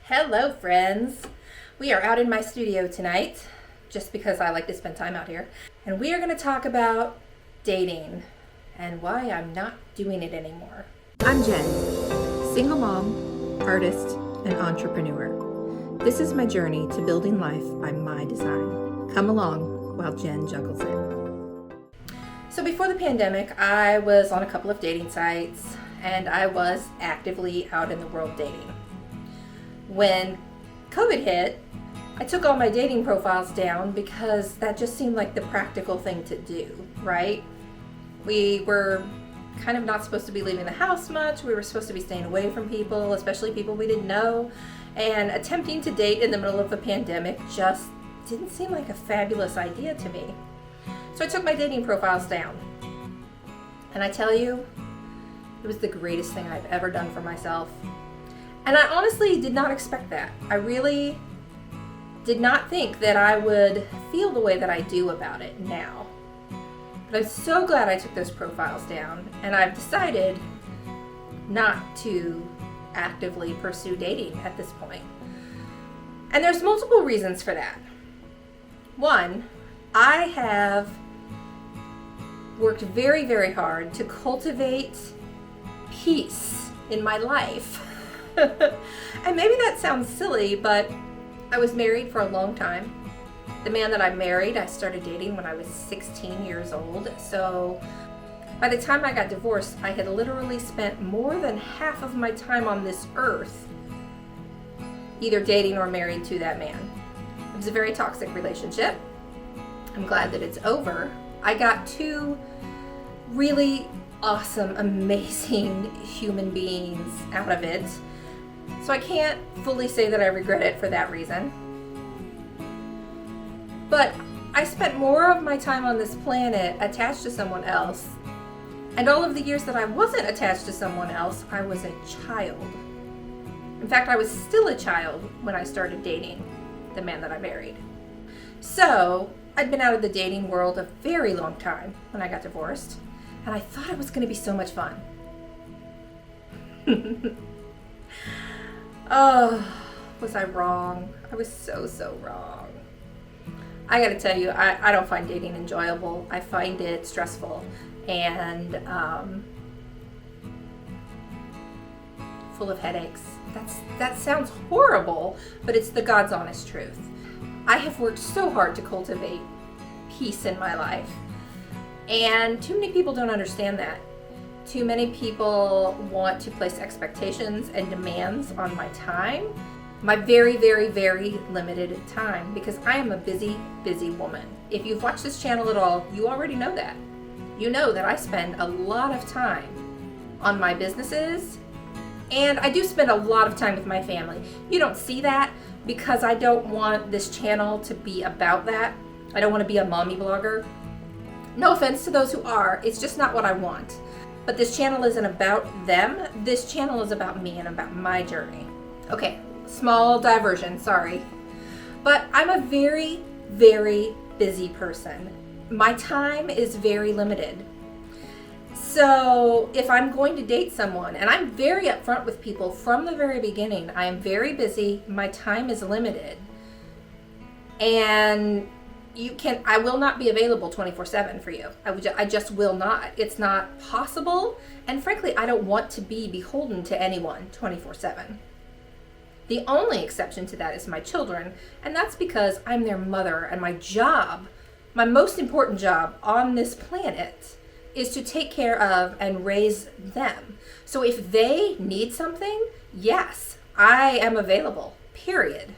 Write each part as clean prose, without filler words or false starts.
Hello friends! We are out in my studio tonight, just because I like to spend time out here, and we are going to talk about dating and why I'm not doing it anymore. I'm Jen, single mom, artist, and entrepreneur. This is my journey to building life by my design. Come along while Jen juggles it. So before the pandemic, I was on a couple of dating sites, and I was actively out in the world dating. When COVID hit, I took all my dating profiles down because that just seemed like the practical thing to do, right? We were kind of not supposed to be leaving the house much. We were supposed to be staying away from people, especially people we didn't know. And attempting to date in the middle of a pandemic just didn't seem like a fabulous idea to me. So I took my dating profiles down. And I tell you, it was the greatest thing I've ever done for myself. And I honestly did not expect that. I really did not think that I would feel the way that I do about it now. But I'm so glad I took those profiles down, and I've decided not to actively pursue dating at this point. And there's multiple reasons for that. One, I have worked very, very hard to cultivate peace in my life. And maybe that sounds silly, but I was married for a long time. The man that I married, I started dating when I was 16 years old. So by the time I got divorced, I had literally spent more than half of my time on this earth either dating or married to that man. It was a very toxic relationship. I'm glad that it's over. I got two really awesome, amazing human beings out of it. So I can't fully say that I regret it for that reason. But I spent more of my time on this planet attached to someone else. And all of the years that I wasn't attached to someone else, I was a child. In fact, I was still a child when I started dating the man that I married. So I'd been out of the dating world a very long time when I got divorced. And I thought it was going to be so much fun. Oh, was I wrong? I was so wrong. I gotta tell you, I don't find dating enjoyable. I find it stressful and full of headaches. That sounds horrible, but it's the God's honest truth. I have worked so hard to cultivate peace in my life, and too many people don't understand that. Too many people want to place expectations and demands on my time, my very, very, very limited time, because I am a busy, busy woman. If you've watched this channel at all, you already know that. You know that I spend a lot of time on my businesses, and I do spend a lot of time with my family. You don't see that because I don't want this channel to be about that. I don't want to be a mommy blogger. No offense to those who are, it's just not what I want. But this channel isn't about them. This channel is about me and about my journey. Okay, small diversion, sorry. But I'm a very, very busy person. My time is very limited. So if I'm going to date someone, and I'm very upfront with people from the very beginning, I am very busy, my time is limited. And I will not be available 24/7 for you. I just will not. It's not possible. And frankly, I don't want to be beholden to anyone 24/7. The only exception to that is my children. And that's because I'm their mother, and my job, my most important job on this planet, is to take care of and raise them. So if they need something, yes, I am available, period.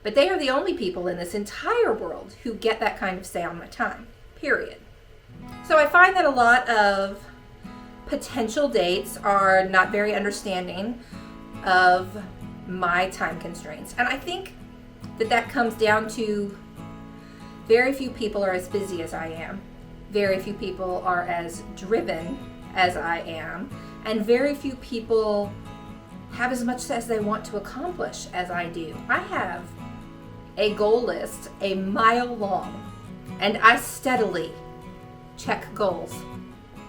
But they are the only people in this entire world who get that kind of say on my time, period. So I find that a lot of potential dates are not very understanding of my time constraints. And I think that comes down to very few people are as busy as I am. Very few people are as driven as I am. And very few people have as much as they want to accomplish as I do. I have a goal list a mile long, and I steadily check goals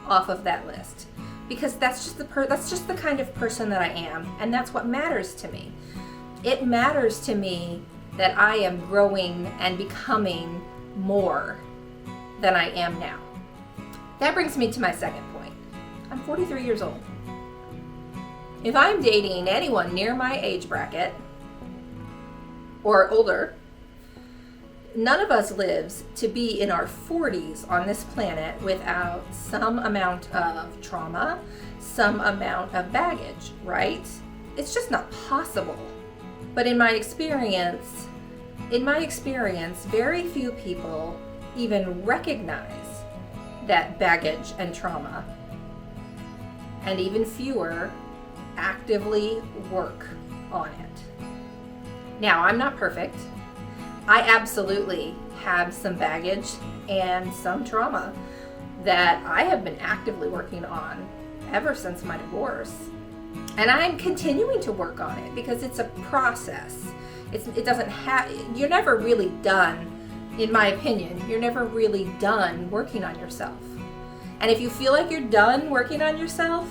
off of that list. because that's just the kind of person that I am, and that's what matters to me. It matters to me that I am growing and becoming more than I am now. That brings me to my second point. I'm 43 years old. If I'm dating anyone near my age bracket or older, none of us lives to be in our 40s on this planet without some amount of trauma, some amount of baggage, right? It's just not possible. But in my experience, very few people even recognize that baggage and trauma, and even fewer actively work on it. Now, I'm not perfect. I absolutely have some baggage and some trauma that I have been actively working on ever since my divorce. And I'm continuing to work on it because it's a process. You're never really done, in my opinion, you're never really done working on yourself. And if you feel like you're done working on yourself,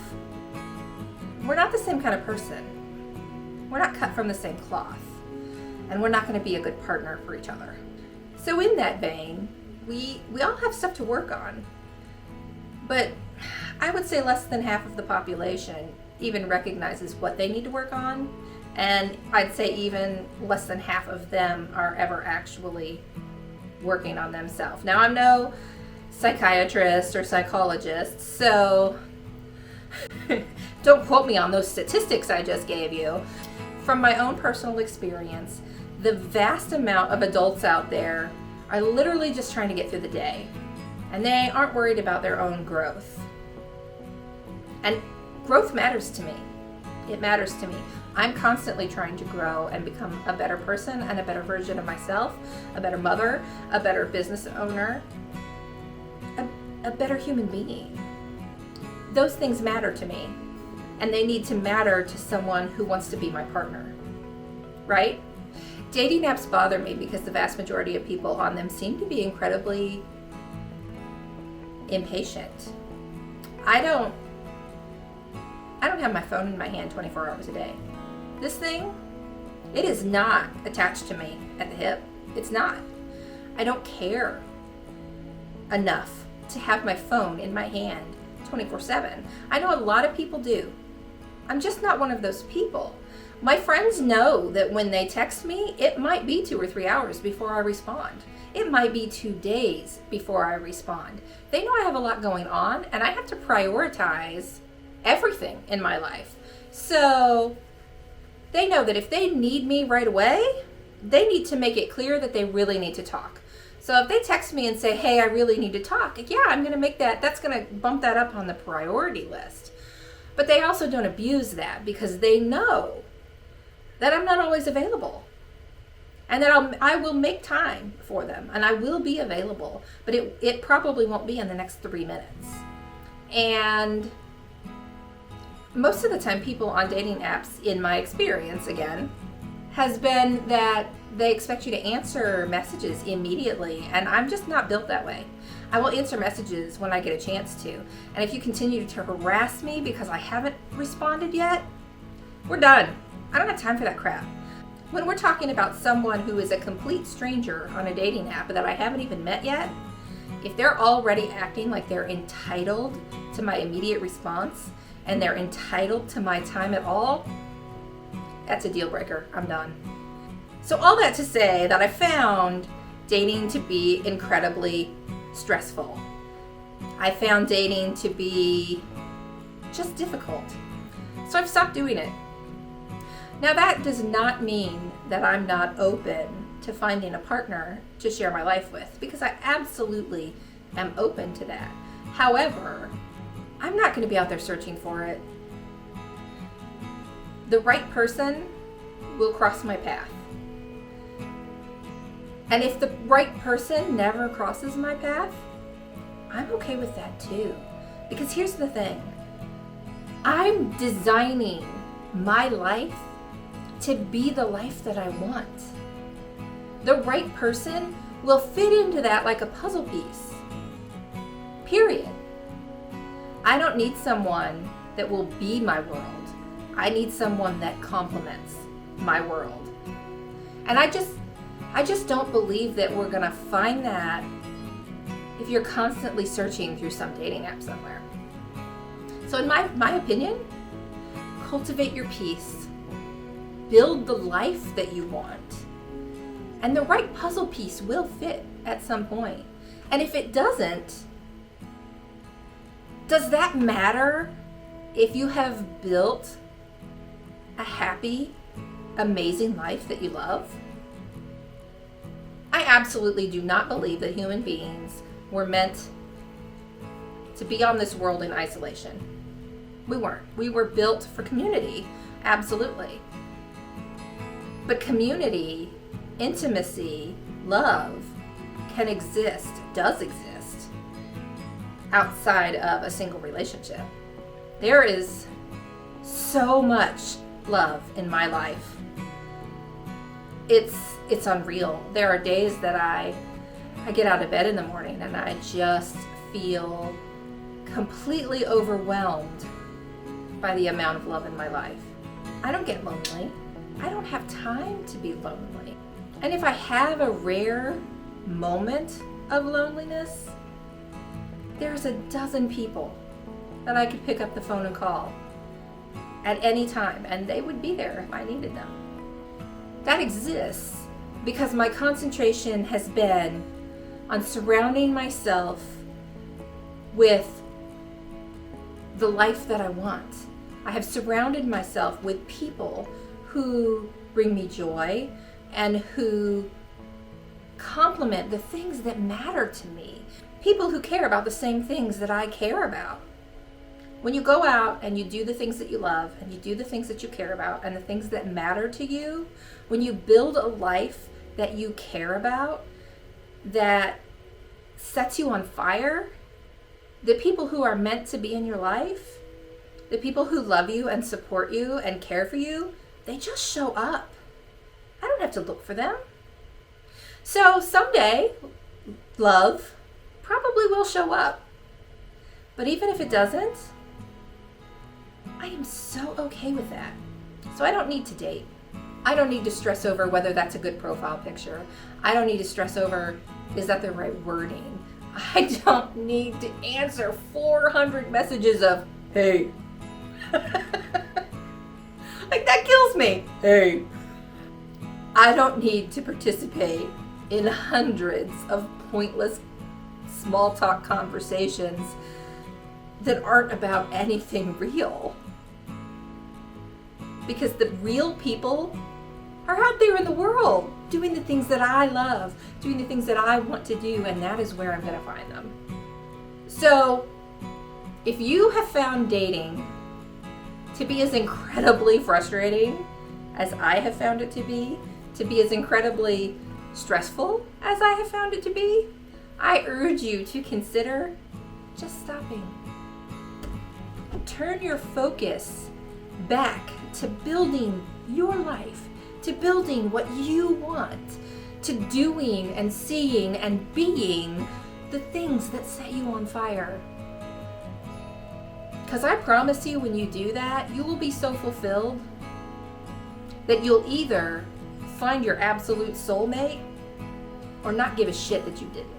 we're not the same kind of person. We're not cut from the same cloth. And we're not going to be a good partner for each other. So in that vein, we all have stuff to work on. But I would say less than half of the population even recognizes what they need to work on. And I'd say even less than half of them are ever actually working on themselves. Now, I'm no psychiatrist or psychologist, so don't quote me on those statistics I just gave you. From my own personal experience, the vast amount of adults out there are literally just trying to get through the day, and they aren't worried about their own growth. And growth matters to me. It matters to me. I'm constantly trying to grow and become a better person and a better version of myself, a better mother, a better business owner, a better human being. Those things matter to me, and they need to matter to someone who wants to be my partner, right? Dating apps bother me because the vast majority of people on them seem to be incredibly impatient. I don't have my phone in my hand 24 hours a day. This thing, it is not attached to me at the hip. It's not. I don't care enough to have my phone in my hand 24/7. I know a lot of people do. I'm just not one of those people. My friends know that when they text me, it might be 2 or 3 hours before I respond. It might be 2 days before I respond. They know I have a lot going on, and I have to prioritize everything in my life. So they know that if they need me right away, they need to make it clear that they really need to talk. So if they text me and say, hey, I really need to talk, yeah, I'm going to make that's going to bump that up on the priority list. But they also don't abuse that because they know that I'm not always available. And that I will make time for them, and I will be available, but it probably won't be in the next 3 minutes. And most of the time, people on dating apps, in my experience again, has been that they expect you to answer messages immediately, and I'm just not built that way. I will answer messages when I get a chance to, and if you continue to harass me because I haven't responded yet, we're done. I don't have time for that crap. When we're talking about someone who is a complete stranger on a dating app that I haven't even met yet, if they're already acting like they're entitled to my immediate response and they're entitled to my time at all, that's a deal breaker. I'm done. So all that to say that I found dating to be incredibly stressful. I found dating to be just difficult. So I've stopped doing it. Now that does not mean that I'm not open to finding a partner to share my life with, because I absolutely am open to that. However, I'm not going to be out there searching for it. The right person will cross my path. And if the right person never crosses my path, I'm okay with that too. Because here's the thing. I'm designing my life to be the life that I want. The right person will fit into that like a puzzle piece. Period. I don't need someone that will be my world. I need someone that complements my world. And I just don't believe that we're gonna find that if you're constantly searching through some dating app somewhere. So in my opinion, cultivate your peace. Build the life that you want. And the right puzzle piece will fit at some point. And if it doesn't, does that matter if you have built a happy, amazing life that you love? I absolutely do not believe that human beings were meant to be on this world in isolation. We weren't. We were built for community, absolutely. But community, intimacy, love can exist, does exist, outside of a single relationship. There is so much love in my life. It's unreal. There are days that I get out of bed in the morning and I just feel completely overwhelmed by the amount of love in my life. I don't get lonely. I don't have time to be lonely. And if I have a rare moment of loneliness, there's a dozen people that I could pick up the phone and call at any time, and they would be there if I needed them. That exists because my concentration has been on surrounding myself with the life that I want. I have surrounded myself with people who bring me joy and who complement the things that matter to me. People who care about the same things that I care about. When you go out and you do the things that you love and you do the things that you care about and the things that matter to you, when you build a life that you care about, that sets you on fire, the people who are meant to be in your life, the people who love you and support you and care for you, they just show up. I don't have to look for them. So someday, love probably will show up. But even if it doesn't, I am so okay with that. So I don't need to date. I don't need to stress over whether that's a good profile picture. I don't need to stress over, is that the right wording? I don't need to answer 400 messages of, hey. Like, that kills me. Hey. I don't need to participate in hundreds of pointless small talk conversations that aren't about anything real. Because the real people are out there in the world doing the things that I love, doing the things that I want to do, and that is where I'm going to find them. So, if you have found dating to be as incredibly frustrating as I have found it to be as incredibly stressful as I have found it to be, I urge you to consider just stopping. Turn your focus back to building your life, to building what you want, to doing and seeing and being the things that set you on fire. Because I promise you, when you do that, you will be so fulfilled that you'll either find your absolute soulmate or not give a shit that you didn't.